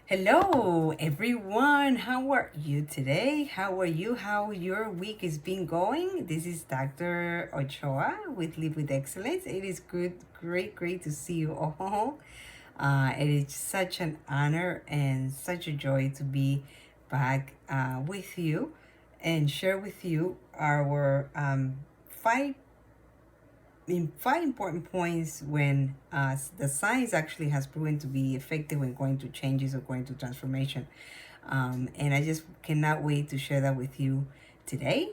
Hello, everyone. How are you today? How are you? How your week is been going? This is Dr. Ochoa with Live with Excellence. It is great to see you all. It is such an honor and such a joy to be back with you and share with you our five five important points when the science actually has proven to be effective when going to changes or going to transformation. And I just cannot wait to share that with you today.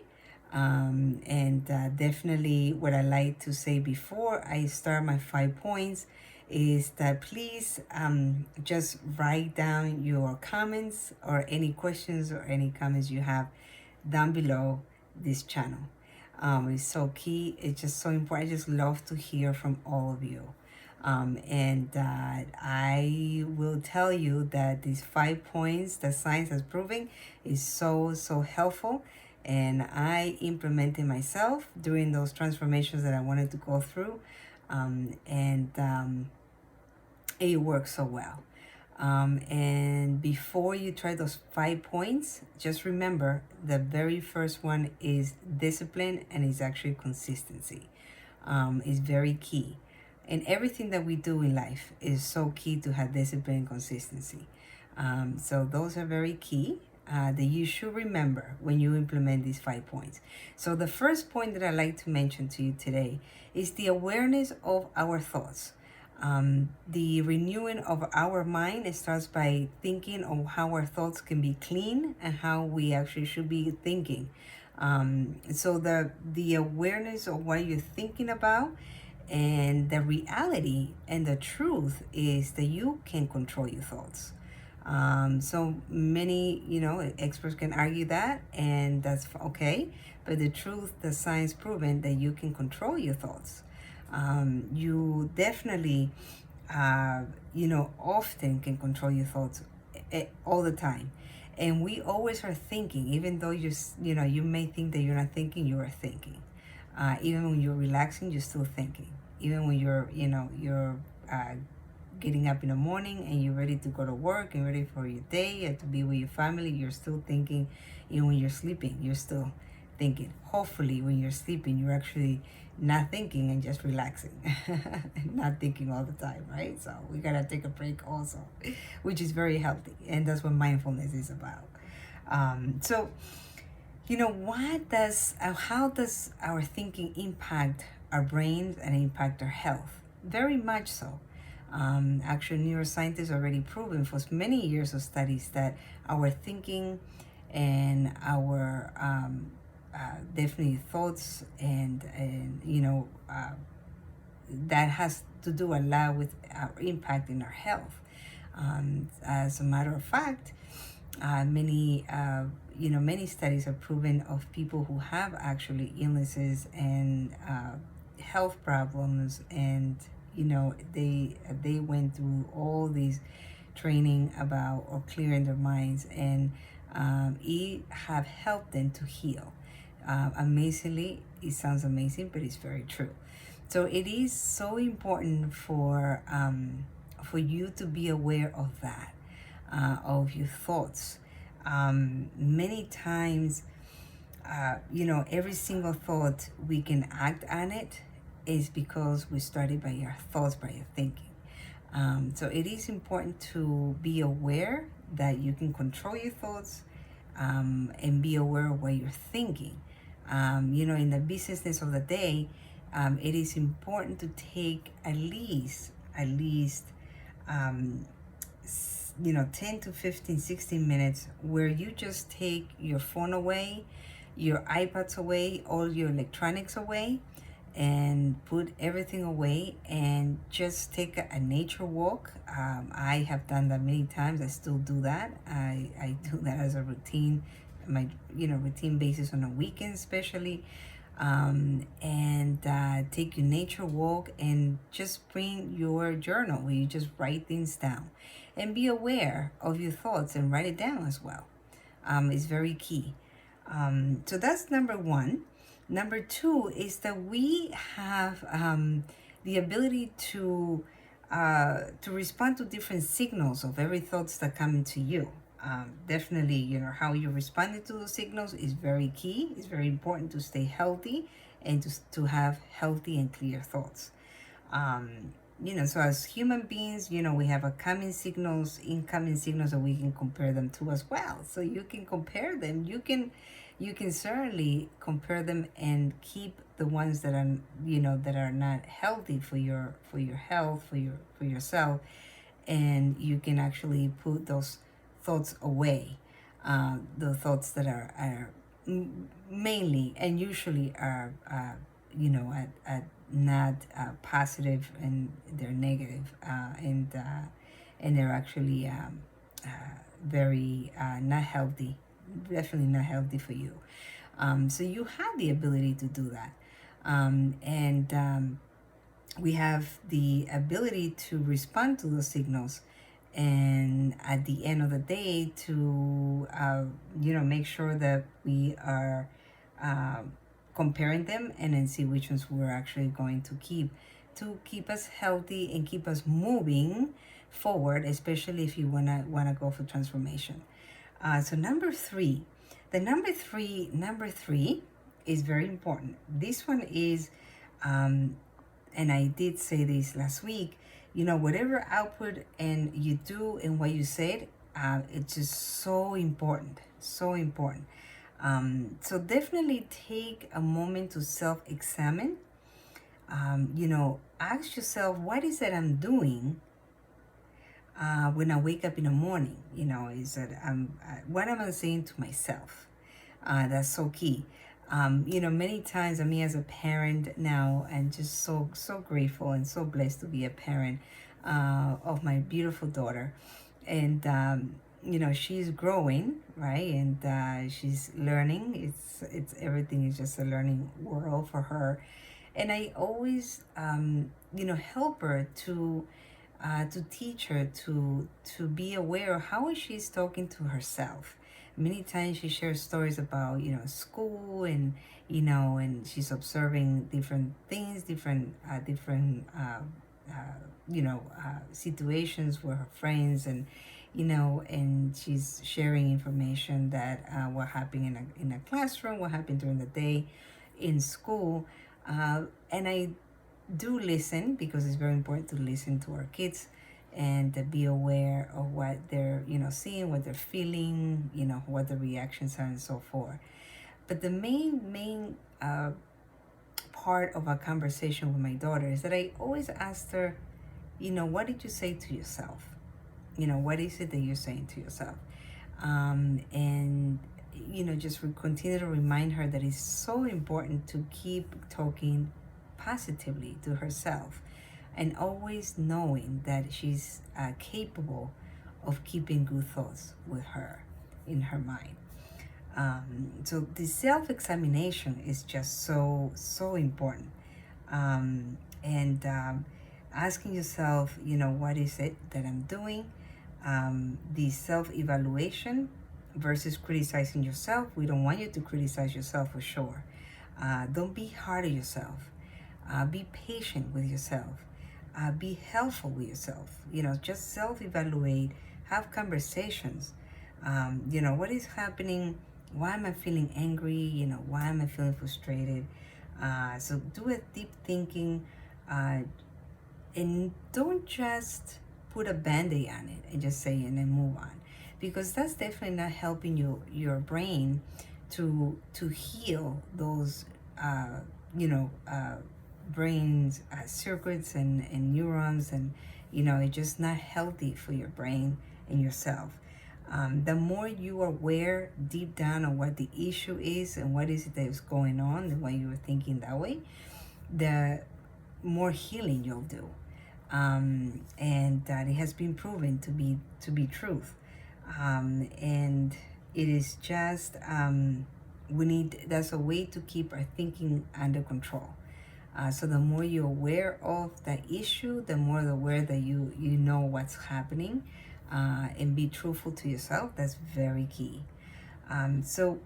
And definitely, what I like to say before I start my 5 points is that please just write down your comments or any questions or any comments you have down below this channel. It's so key. It's just so important. I just love to hear from all of you. And I will tell you that these 5 points that science has proven is so helpful. And I implemented myself during those transformations that I wanted to go through. And it works so well. And before you try those 5 points, just remember the very first one is discipline and is actually consistency. Is very key. And everything that we do in life is so key to have discipline and consistency. So those are very key that you should remember when you implement these 5 points. So the first point that I like to mention to you today is the awareness of our thoughts. The renewing of our mind starts by thinking of how our thoughts can be clean and how we actually should be thinking. So the awareness of what you're thinking about and the reality and the truth is that you can control your thoughts. So many, experts can argue that, and that's okay. But the truth, the science proven that you can control your thoughts. You definitely, often can control your thoughts all the time. And we always are thinking, even though you may think that you're not thinking, you are thinking. Even when you're relaxing, you're still thinking. Even when you're getting up in the morning and you're ready to go to work and ready for your day and to be with your family, you're still thinking. Even when you're sleeping, you're still thinking. Hopefully, when you're sleeping, you're actually not thinking and just relaxing, not thinking all the time, right? So we gotta take a break also, which is very healthy, and that's what mindfulness is about. So, how does our thinking impact our brains and impact our health? Very much so. Actually, neuroscientists already proven for many years of studies that our thinking and our definitely thoughts and that has to do a lot with our impact in our health. As a matter of fact, many studies have proven of people who have actually illnesses and health problems, and they went through all these training about or clearing their minds, and it have helped them to heal. Amazingly, it sounds amazing, but it's very true. So it is so important for you to be aware of that, of your thoughts. Many times, every single thought we can act on it is because we started by our thoughts, by your thinking. So it is important to be aware that you can control your thoughts, and be aware of what you're thinking. In the business of the day, it is important to take at least 10 to 15, 16 minutes where you just take your phone away, your iPads away, all your electronics away, and put everything away and just take a nature walk. I have done that many times. I still do that. I do that as a routine, my routine basis on a weekend especially. And take your nature walk and just bring your journal where you just write things down and be aware of your thoughts and write it down as well. It's very key. So that's number one. Number two is that we have the ability to to respond to different signals of every thoughts that come into you. Definitely, how you responded to those signals is very key. It's very important to stay healthy and to have healthy and clear thoughts. um, so as human beings, we have coming signals, incoming signals that we can compare them to as well. So you can compare them. You can certainly compare them and keep the ones that are that are not healthy for your health, for yourself, and you can actually put those thoughts away. The thoughts that are mainly and usually are at not positive, and they're negative, and they're actually uh, very not healthy, definitely not healthy for you. So you have the ability to do that, and we have the ability to respond to those signals, and at the end of the day to make sure that we are uh, comparing them, and then see which ones we're actually going to keep us healthy and keep us moving forward, especially if you wanna go for transformation. So number three is very important. This one is, and I did say this last week. Whatever output and you do and what you said, it's just so important, so important. So definitely take a moment to self-examine. Ask yourself, what is it I'm doing when I wake up in the morning? Is that what am I saying to myself? That's so key. Many times, me as a parent now, and just so grateful and so blessed to be a parent of my beautiful daughter, and she's growing, right, and she's learning. It's everything is just a learning world for her, and I always help her to teach her to be aware of how she's talking to herself. Many times she shares stories about school, and she's observing different things, situations with her friends, and she's sharing information that what happened in a classroom, what happened during the day in school, and I do listen, because it's very important to listen to our kids and to be aware of what they're seeing, what they're feeling, what the reactions are, and so forth. But the main part of a conversation with my daughter is that I always ask her, what did you say to yourself? What is it that you're saying to yourself? And just continue to remind her that it's so important to keep talking positively to herself, and always knowing that she's capable of keeping good thoughts with her in her mind. So the self-examination is just so important, and asking yourself, what is it that I'm doing? The self-evaluation versus criticizing yourself. We don't want you to criticize yourself, for sure. Don't be hard on yourself. Be patient with yourself. Be helpful with yourself. Just self-evaluate. Have conversations. What is happening? Why am I feeling angry? Why am I feeling frustrated? So do a deep thinking, and don't just put a band-aid on it and just say and then move on, because that's definitely not helping your brain to heal those brain's circuits and neurons, and it's just not healthy for your brain and yourself. The more you are aware deep down of what the issue is and what is it that is going on and why you are thinking that way, the more healing you'll do. And that it has been proven to be truth. And it is just that's a way to keep our thinking under control. So the more you're aware of the issue, the more aware that you know what's happening, and be truthful to yourself. That's very key. So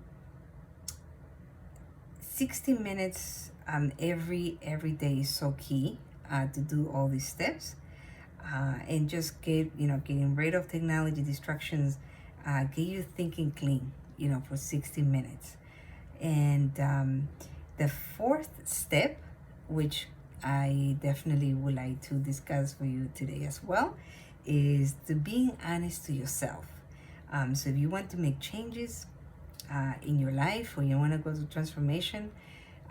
60 minutes every day is so key to do all these steps. and just getting rid of technology distractions, get you thinking clean, for 60 minutes. And the fourth step, which I definitely would like to discuss for you today as well, is to being honest to yourself. So if you want to make changes in your life, or you want to go to transformation,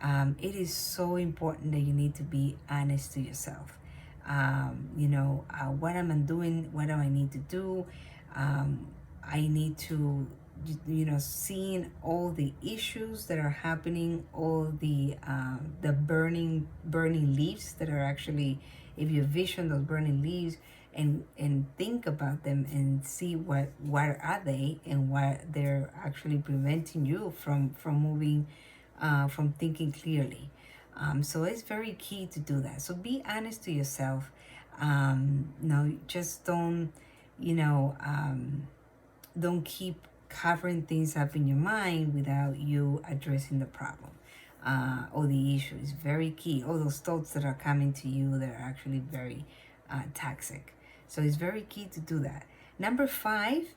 it is so important that you need to be honest to yourself. What am I doing? What do I need to do? I need to, seeing all the issues that are happening, all the burning leaves that are actually, if you vision those burning leaves and think about them and see what are they and what they're actually preventing you from moving, from thinking clearly. So it's very key to do that. So be honest to yourself. No, just don't keep covering things up in your mind without you addressing the problem, or the issue. Is very key. All those thoughts that are coming to you that are actually very toxic. So it's very key to do that. Number 5,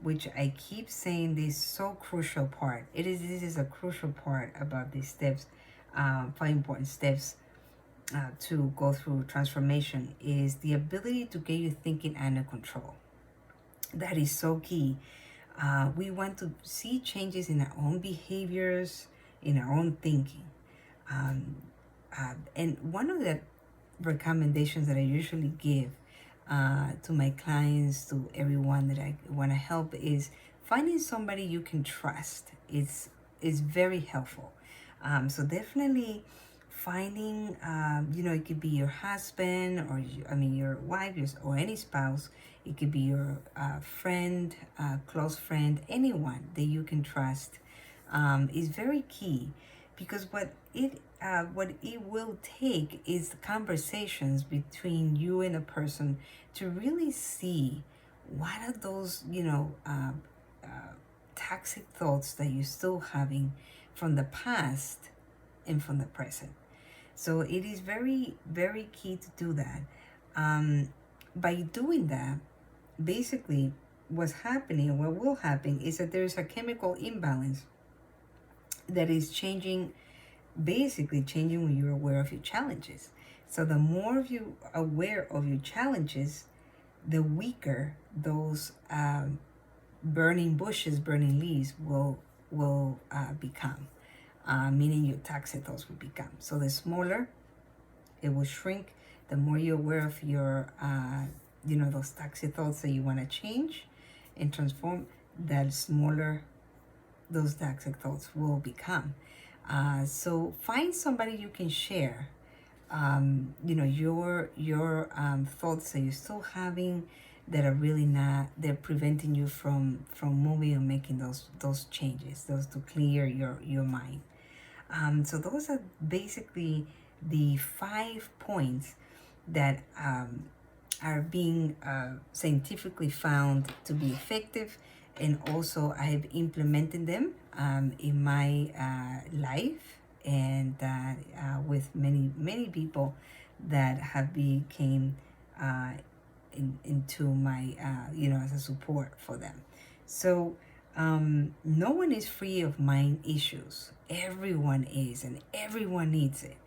which I keep saying, this so crucial part. This is a crucial part about these steps. 5 important steps to go through transformation is the ability to get your thinking under control. That is so key. We want to see changes in our own behaviors, in our own thinking. And one of the recommendations that I usually give to my clients, to everyone that I want to help, is finding somebody you can trust. Is very helpful. So definitely finding, it could be your husband, or your wife, or any spouse. It could be your friend, close friend, anyone that you can trust, is very key, because what it will take is conversations between you and a person to really see what are those toxic thoughts that you're still having from the past and from the present. So it is very, very key to do that. By doing that, basically what's happening, what will happen, is that there's a chemical imbalance that is changing when you're aware of your challenges. So the more you are aware of your challenges, the weaker those burning bushes, burning leaves will become, meaning your toxic thoughts will become. So the smaller it will shrink, the more you're aware of your those toxic thoughts that you want to change and transform, that smaller those toxic thoughts will become. So find somebody you can share your thoughts that you're still having, that are really not, they're preventing you from moving and making those changes, those to clear your mind. So those are basically the 5 points that are being scientifically found to be effective, and also I have implemented them in my life, and with many people that have became into my as a support for them. So no one is free of mind issues. Everyone is, and everyone needs it.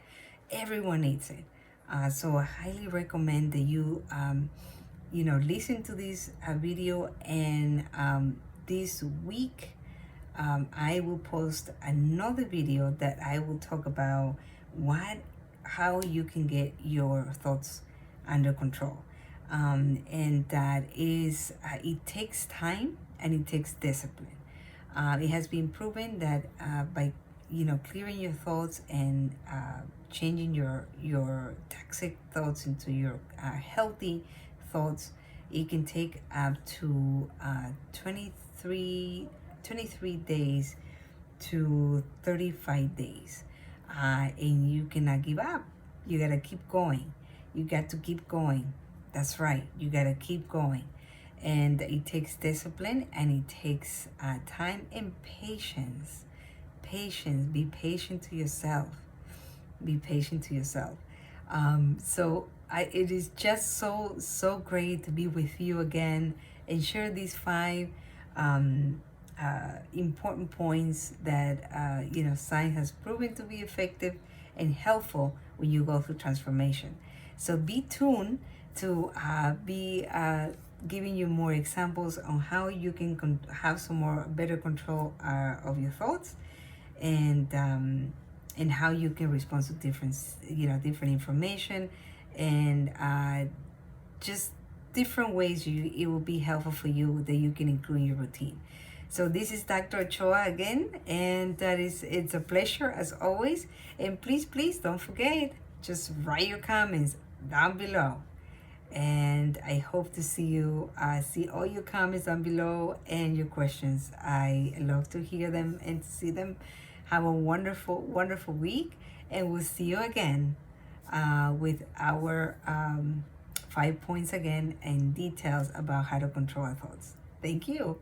Everyone needs it. So I highly recommend that you listen to this video, and this week I will post another video that I will talk about how you can get your thoughts under control. And that is, it takes time and it takes discipline. It has been proven that by clearing your thoughts and changing your toxic thoughts into your healthy thoughts, it can take up to 23 days to 35 days. And you cannot give up. You gotta keep going. You got to keep going. That's right. You gotta keep going. And it takes discipline, and it takes time and patience. Patience. Be patient to yourself. Be patient to yourself. So it is just so great to be with you again and share these five um, important points that science has proven to be effective and helpful when you go through transformation. So be tuned to be giving you more examples on how you can have some more better control of your thoughts, and how you can respond to different information, and just different ways it will be helpful for you that you can include in your routine. So this is Dr. Ochoa again, and it's a pleasure as always. And please don't forget, just write your comments down below. And I hope to see all your comments down below and your questions. I love to hear them and to see them. Have a wonderful week, and we'll see you again with our 5 points again and details about how to control our thoughts. Thank you.